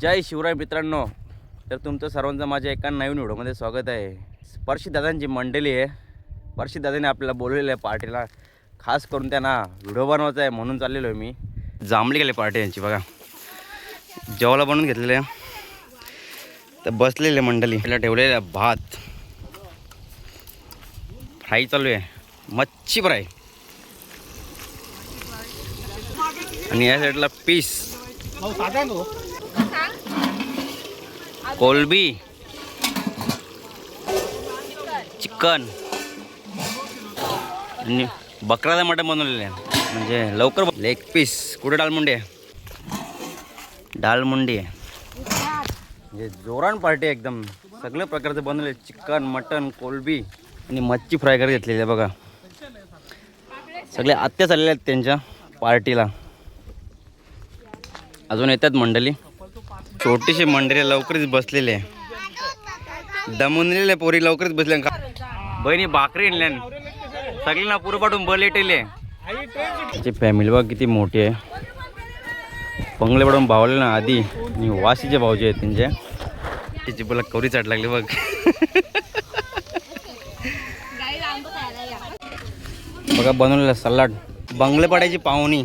जय शिवराय मित्रांनो, तर तुमचं सर्वांचं माझ्या एका नवीन व्हिडिओमध्ये स्वागत आहे। स्पर्शी दादांची मंडळी आहे। स्पर्शी दादाने आपल्याला बोलवलेलं आहे पार्टीला, खास करून त्यांना व्हिडिओ बनवायचा आहे म्हणून चाललेलो आहे मी। जांभळी गेली पार्टी यांची बघा, जेवायला बनवून घेतलेलं आहे। तर बसलेले मंडळी त्याला ठेवलेलं भात, फ्राई चालू आहे, मच्छी फ्राय, आणि या साईडला पीस कोलबी, चिकन आणि बकराचं मटण बनवलेलं आहे, म्हणजे लवकर लेग पीस। कुठे डालमुंडी आहे, डालमुंडी आहे, म्हणजे जोरान पार्टी एकदम। सगळ्या प्रकारचं बनवले, चिकन, मटन, कोलबी आणि मच्छी फ्राय करत घेतलेली आहे बघा। सगळे आत्या चाललेले आहेत त्यांच्या पार्टीला, अजून येतात मंडळी। छोटीशी मंडळी लवकरच बसलेले आहे, दमूनलेले पोरी लवकरच बसले। बहिणी भाकरी आणल्या, सगळ्यांना पुरं पाठवून बलेटेले। त्याची फॅमिली बघ किती मोठी आहे, बंगले पाडून भावले ना आधी, आणि वाशीचे भाऊजे आहेत त्यांचे। त्याची बोला कवरी चाट लागली बघ। बघा बनवलेला सलाड, बंगले पाड्याची पाहुणी,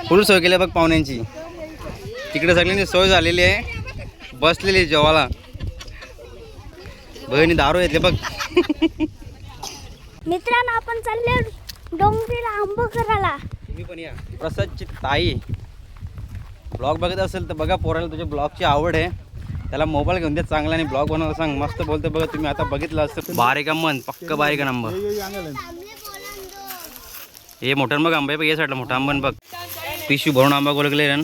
फुल सोय केली बघ पाहुण्यांची। तिकडे सगळ्यांची सोय झालेली आहे, बसलेली जेवायला। बहिणी दारू येते बघ। मित्रांनो, आपण चालले डोंगरीला आंबो करायला। तुम्ही पण या। प्रसादची ताई ब्लॉग बघत असेल तर बघा, पोराला तुझ्या ब्लॉगची आवड आहे, त्याला मोबाईल घेऊन दे चांगला आणि ब्लॉग बनवायला सांग, मस्त बोलते बघा। तुम्ही आता बघितलं असतं, बारीक मन पक्क बारीक नंबर। हे मोठं बघ आंबा बघ, या साईडला मोठा आंबा बघ, पिशवी भरून आंबा गोलगले रन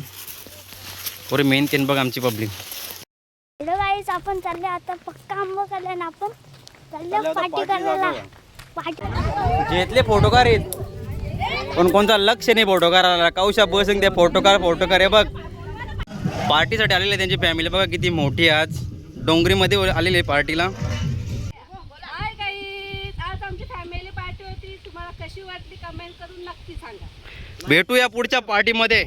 पुरे मेन तीन बघ आमची पब्लिक। हॅलो गाईस, आपण चालले आता पक्का आंबो करायला ना, आपण चालले पार्टी करायला। पार्टी घेतले फोटोकार आहेत, पण कोणता लक्ष नाही फोटोकाराला। कौशा बसून त्या फोटोकार हे बघ, पार्टीसाठी आलेले त्यांची फॅमिली बघा किती मोठी आहे। आज डोंगरीमध्ये आलेली आहे पार्टीला। हाय गाईस, आज आमची फॅमिली पार्टी होती। तुम्हाला कशी वाटली कमेंट करून नक्की सांगा। भेटूया पुढच्या पार्टीमध्ये।